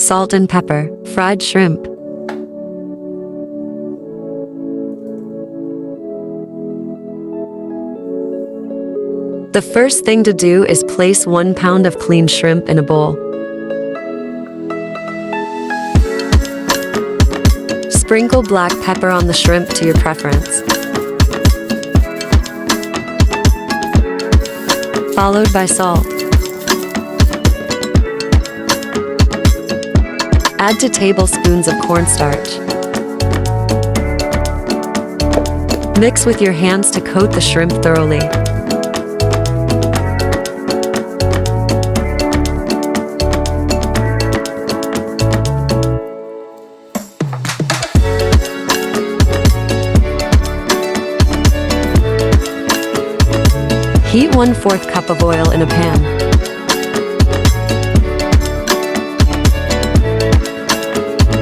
Salt and pepper, fried shrimp. The first thing to do is place 1 pound of clean shrimp in a bowl. Sprinkle black pepper on the shrimp to your preference, followed by salt. Add 2 tablespoons of cornstarch. Mix with your hands to coat the shrimp thoroughly. Heat 1/4 cup of oil in a pan.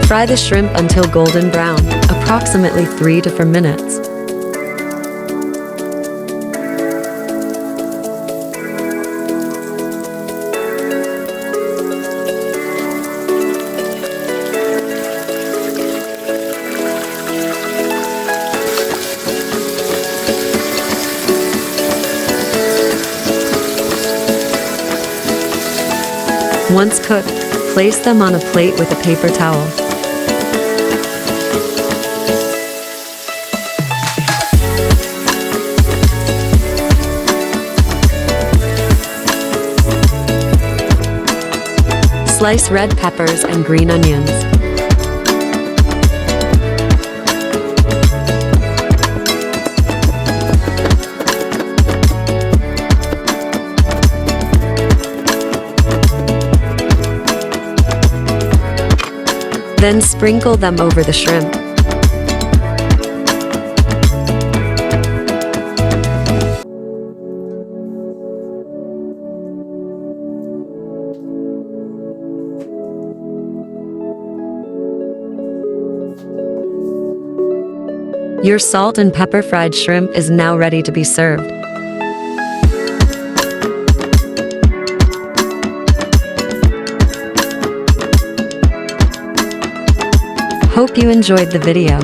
Fry the shrimp until golden brown, approximately 3 to 4 minutes. Once cooked, place them on a plate with a paper towel. Slice red peppers and green onions. Then sprinkle them over the shrimp. Your salt and pepper fried shrimp is now ready to be served. Hope you enjoyed the video.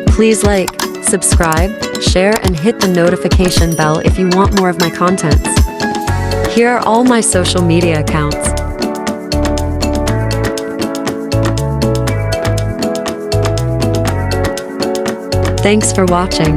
Please like, subscribe, share, and hit the notification bell if you want more of my contents. Here are all my social media accounts. Thanks for watching.